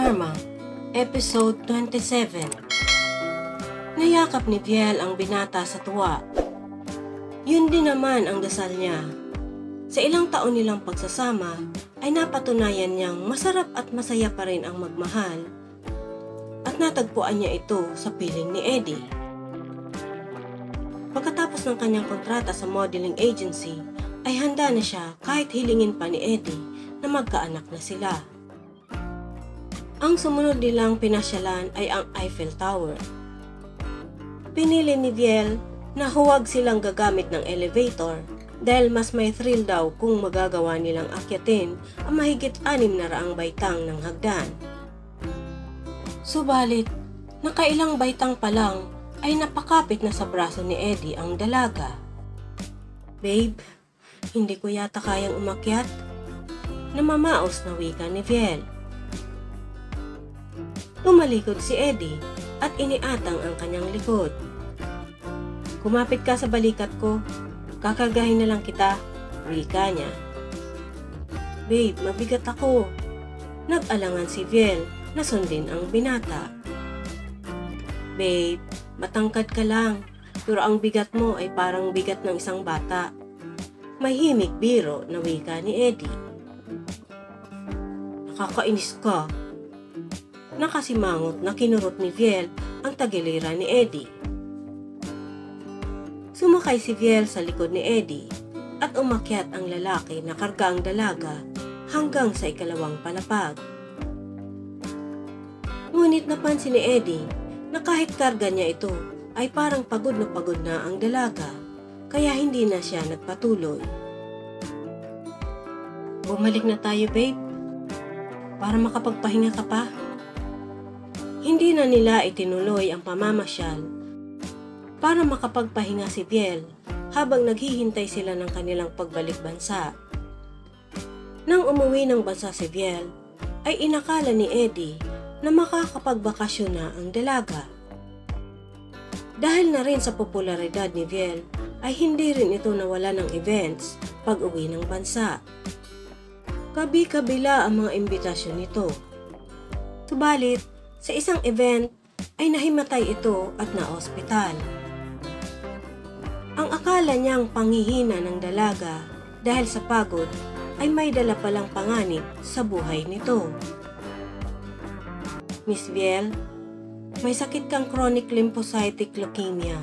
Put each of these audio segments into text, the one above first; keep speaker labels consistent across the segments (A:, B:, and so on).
A: Karma, Episode 27. Nayakap ni Viel ang binata sa tuwa. Yun din naman ang dasal niya. Sa ilang taon nilang pagsasama, ay napatunayan niyang masarap at masaya pa rin ang magmahal at natagpuan niya ito sa piling ni Eddie. Pagkatapos ng kanyang kontrata sa modeling agency, ay handa na siya kahit hilingin pa ni Eddie na magkaanak na sila. Ang sumunod nilang pinasyalan ay ang Eiffel Tower. Pinili ni Viel na huwag silang gagamit ng elevator dahil mas may thrill daw kung magagawa nilang akyatin ang mahigit 600 baitang ng hagdan. Subalit, nakailang baitang pa lang ay napakapit na sa braso ni Eddie ang dalaga. "Babe, hindi ko yata kayang umakyat." Namamaos na wika ni Viel. Tumalikod si Eddie at iniatang ang kanyang likod. "Kumapit ka sa balikat ko, kakargahin na lang kita," wika niya. "Babe, mabigat ako." Nag-alangan si Viel na sundin ang binata. "Babe, matangkad ka lang, pero ang bigat mo ay parang bigat ng isang bata." May himig biro na wika ni Eddie. "Nakakainis ka." Nakasimangot na kinurot ni Viel ang tagiliran ni Eddie. Sumakay si Viel sa likod ni Eddie at umakyat ang lalaki na karga ang dalaga hanggang sa ikalawang palapag. Ngunit napansin ni Eddie na kahit karga niya ito ay parang pagod na ang dalaga, kaya hindi na siya nagpatuloy. "Bumalik na tayo, babe, para makapagpahinga ka pa." Hindi na nila itinuloy ang pamamasyal para makapagpahinga si Viel habang naghihintay sila ng kanilang pagbalik bansa. Nang umuwi ng bansa si Viel, ay inakala ni Eddie na makakapagbakasyon na ang dalaga. Dahil na rin sa popularidad ni Viel, ay hindi rin ito nawala ng events pag-uwi ng bansa. Kabi-kabila ang mga imbitasyon nito. Subalit, sa isang event ay nahimatay ito at na-ospital. Ang akala niyang panghihina ng dalaga dahil sa pagod ay may dala palang panganib sa buhay nito. "Miss Viel, may sakit kang chronic lymphocytic leukemia.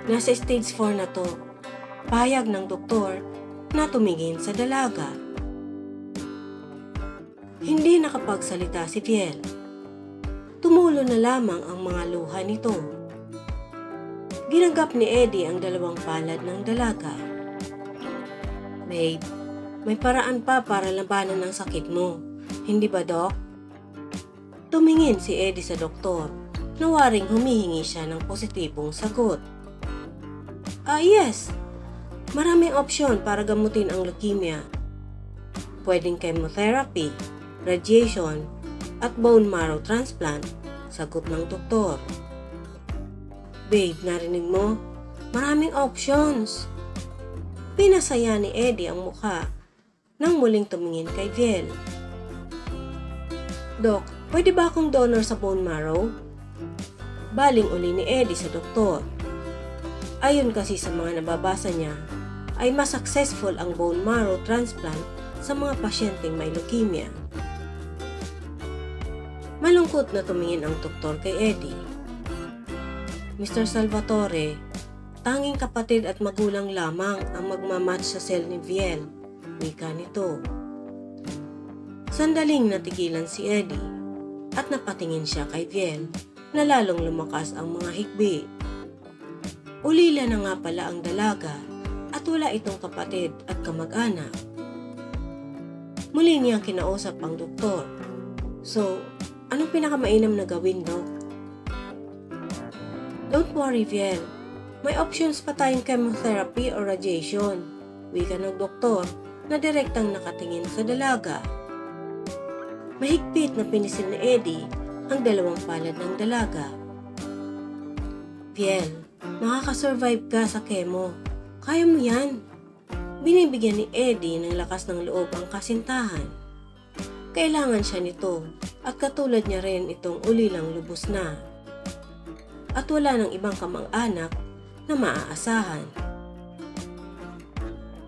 A: Nasa stage 4 na to." Pahayag ng doktor na tumingin sa dalaga. Hindi nakapagsalita si Viel. Tumulo na lamang ang mga luha nito. Ginagap ni Eddie ang dalawang palad ng dalaga. "Babe, may paraan pa para labanan ang sakit mo, hindi ba, Doc?" Tumingin si Eddie sa doktor na waring humihingi siya ng positibong sagot. Yes. Maraming opsyon para gamutin ang leukemia. Pwedeng chemotherapy, radiation, at bone marrow transplant," sagot ng doktor. "Babe, narinig mo? Maraming options." Pinasaya ni Eddie ang mukha nang muling tumingin kay Viel. "Doc, pwede ba akong donor sa bone marrow?" Baling uli ni Eddie sa doktor. Ayon kasi sa mga nababasa niya, ay mas successful ang bone marrow transplant sa mga pasyenteng may leukemia. Malungkot na tumingin ang doktor kay Eddie. "Mr. Salvatore, tanging kapatid at magulang lamang ang magmamatch sa cell ni Viel," wika nito. Sandaling natigilan si Eddie at napatingin siya kay Viel na lalong lumakas ang mga hikbi. Ulila na nga pala ang dalaga at wala itong kapatid at kamag-anak. Muli niyang kinausap ang doktor. "So, anong pinakamainam na gawin, Doc?" "Don't worry, Viel. May options pa tayong chemotherapy or radiation," wika ng doktor na direktang nakatingin sa dalaga. Mahigpit na pinisil ni Eddie ang dalawang palad ng dalaga. "Viel, makakasurvive ka sa chemo. Kaya mo yan." Binibigyan ni Eddie ng lakas ng loob ang kasintahan. Kailangan siya nito at katulad niya rin itong ulilang lubos na. At wala ng ibang kamag-anak na maaasahan.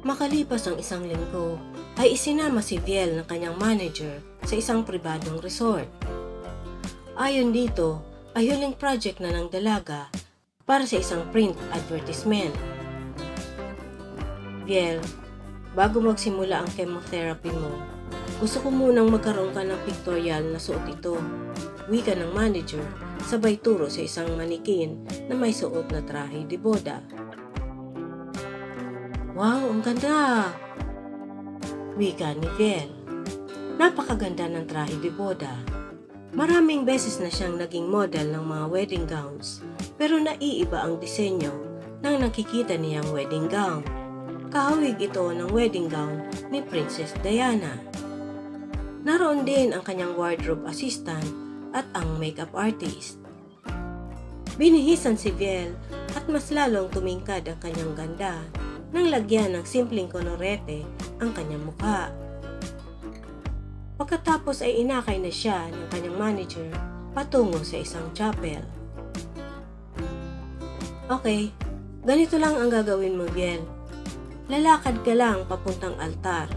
A: Makalipas ang isang linggo, ay isinama si Viel ng kanyang manager sa isang pribadong resort. Ayon dito, ay huling project na ng dalaga para sa isang print advertisement. Viel, bago magsimula ang chemotherapy mo, gusto ko munang magkaroon ka ng pictorial na suot ito, wika ng manager, sabay turo sa isang manikin na may suot na trahe de boda. Wow, ang ganda! Wika ni Viel. Napakaganda ng trahe de boda. Maraming beses na siyang naging model ng mga wedding gowns, pero naiiba ang disenyo ng nakikita niyang wedding gown. Kahawig ito ng wedding gown ni Princess Diana. Naroon din ang kanyang wardrobe assistant at ang makeup artist. Binihisan si Viel at mas lalong tumingkad ang kanyang ganda nang lagyan ng simpleng kolorete ang kanyang mukha. Pagkatapos ay inakay na siya ng kanyang manager patungo sa isang chapel. Okay, ganito lang ang gagawin mo, Viel. Lalakad ka lang papuntang altar,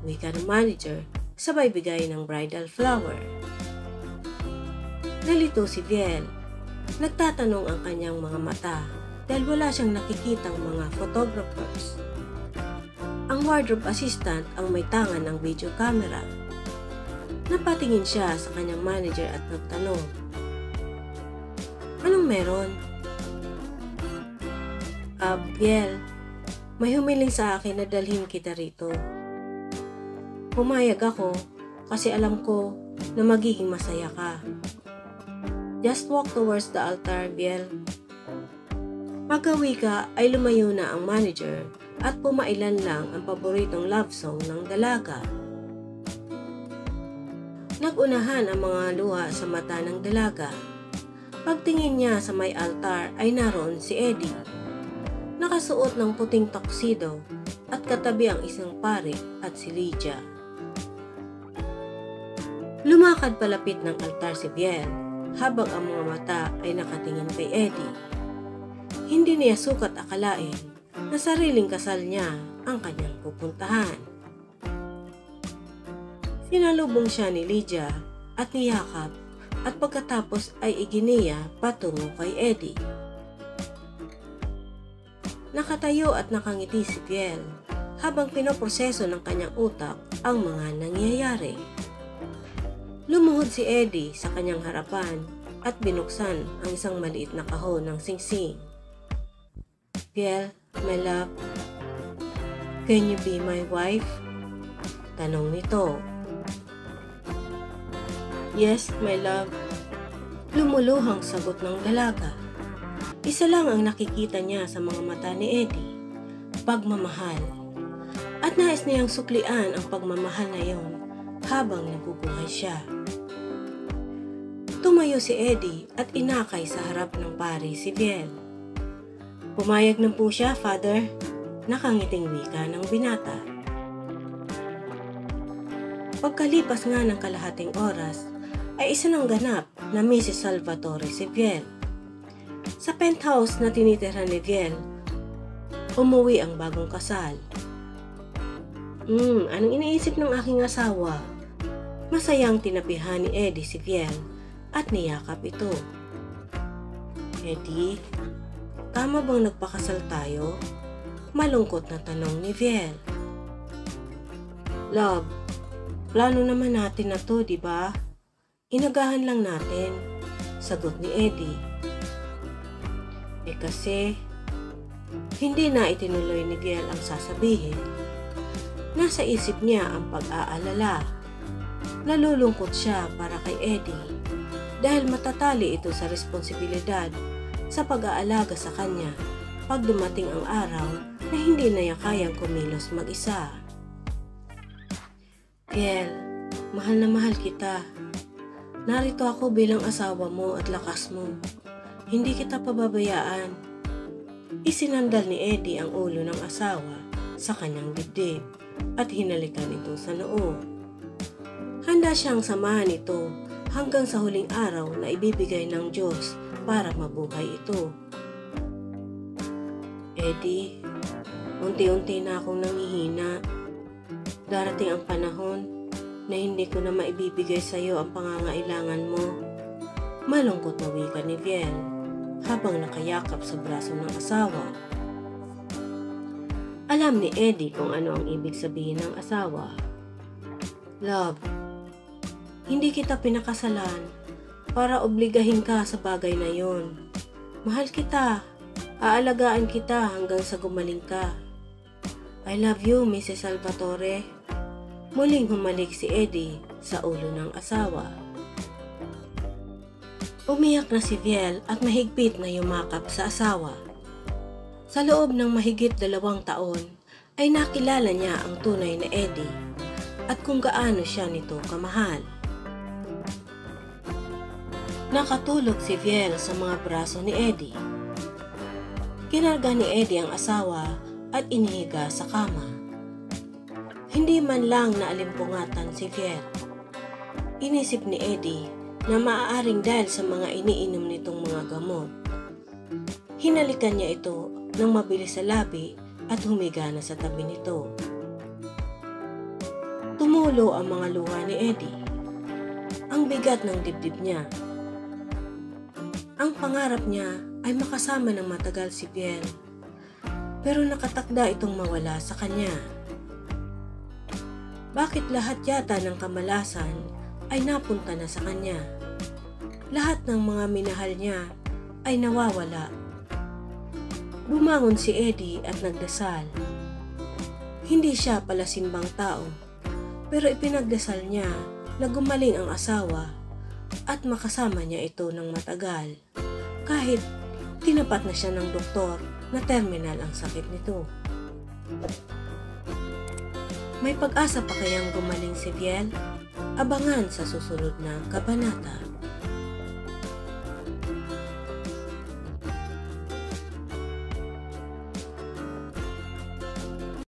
A: wika ng manager, sabay bigay ng bridal flower. Nalito si Viel. Nagtatanong ang kanyang mga mata dahil wala siyang nakikitang mga photographers. Ang wardrobe assistant ang may tangan ng video camera. Napatingin siya sa kanyang manager at nagtanong, "Anong meron?" Viel, may humiling sa akin na dalhin kita rito. Pumayag ako kasi alam ko na magiging masaya ka. Just walk towards the altar, Viel. Pagkawi ka ay lumayo na ang manager at pumailan lang ang paboritong love song ng dalaga. Nagunahan ang mga luha sa mata ng dalaga. Pagtingin niya sa may altar ay naroon si Eddie. Nakasuot ng puting tuxedo at katabi ang isang pare at si Lydia. Lumakad palapit ng altar si Viel habang ang mga mata ay nakatingin kay Eddie. Hindi niya sukat akalain na sariling kasal niya ang kanyang pupuntahan. Sinalubong siya ni Lydia at niyakap at pagkatapos ay iginiya patungo kay Eddie. Nakatayo at nakangiti si Viel habang pinoproseso ng kanyang utak ang mga nangyayari. Lumuhod si Eddie sa kanyang harapan at binuksan ang isang maliit na kahon ng singsing. "Viel, my love, can you be my wife?" Tanong nito. "Yes, my love." Lumuluhang sagot ng dalaga. Isa lang ang nakikita niya sa mga mata ni Eddie, pagmamahal. At nais niyang suklian ang pagmamahal na iyon habang nabubuhay siya. Tumayo si Eddie at inakay sa harap ng pari si Viel. "Pumayag na po siya, Father," nakangiting wika ng binata. Pagkalipas nga ng kalahating oras, ay isinangganap na Mrs. Salvatore si Viel. Sa penthouse na tinitirhan ni Viel, umuwi ang bagong kasal. Anong iniisip ng aking asawa?" Masayang tinapihan ni Eddie si Viel at niyakap ito. "Eddie, tama bang nagpakasal tayo?" Malungkot na tanong ni Viel. "Love, plano naman natin na to, di ba? Inagahan lang natin," sagot ni Eddie. Kasi, hindi na itinuloy ni Viel ang sasabihin. Nasa isip niya ang pag-aalala. Nalulungkot siya para kay Eddie dahil matatali ito sa responsibilidad sa pag-aalaga sa kanya pag dumating ang araw na hindi na niya kayang kumilos mag-isa. "Viel, mahal na mahal kita. Narito ako bilang asawa mo at lakas mo. Hindi kita pababayaan." Isinandal ni Eddie ang ulo ng asawa sa kanyang dibdib at hinalikan ito sa noo. Handa Handa siyang samahan ito hanggang sa huling araw na ibibigay ng Diyos para mabuhay ito. Eddie, unti-unti na akong nangihina. Darating ang panahon na hindi ko na maibibigay sa iyo ang pangangailangan mo. Malungkot na wika ni Viel habang nakayakap sa braso ng asawa. Alam ni Eddie kung ano ang ibig sabihin ng asawa. Love, hindi kita pinakasalan para obligahin ka sa bagay na yon. Mahal kita. Aalagaan kita hanggang sa gumaling ka. I love you, Mrs. Salvatore. Muling humalik si Eddie sa ulo ng asawa. Umiyak na si Viel at mahigpit na yumakap sa asawa. Sa loob ng mahigit 2 taon ay nakilala niya ang tunay na Eddie at kung gaano siya nito kamahal. Nakatulog si Viel sa mga braso ni Eddie. Kinarga ni Eddie ang asawa at inihiga sa kama. Hindi man lang naalimpungatan si Viel. Inisip ni Eddie na maaaring dahil sa mga iniinom nitong mga gamot. Hinalikan niya ito ng mabilis sa labi at humiga na sa tabi nito. Tumulo ang mga luha ni Eddie. Ang bigat ng dibdib niya. Ang pangarap niya ay makasama ng matagal si Viel, pero nakatakda itong mawala sa kanya. Bakit lahat yata ng kamalasan ay napunta na sa kanya? Lahat ng mga minahal niya ay nawawala. Bumangon si Eddie at nagdasal. Hindi siya pala simbang tao, pero ipinagdasal niya na gumaling ang asawa at makasama niya ito ng matagal. Kahit tinapat na siya ng doktor na terminal ang sakit nito. May pag-asa pa kayang gumaling si Viel? Abangan sa susunod na kabanata.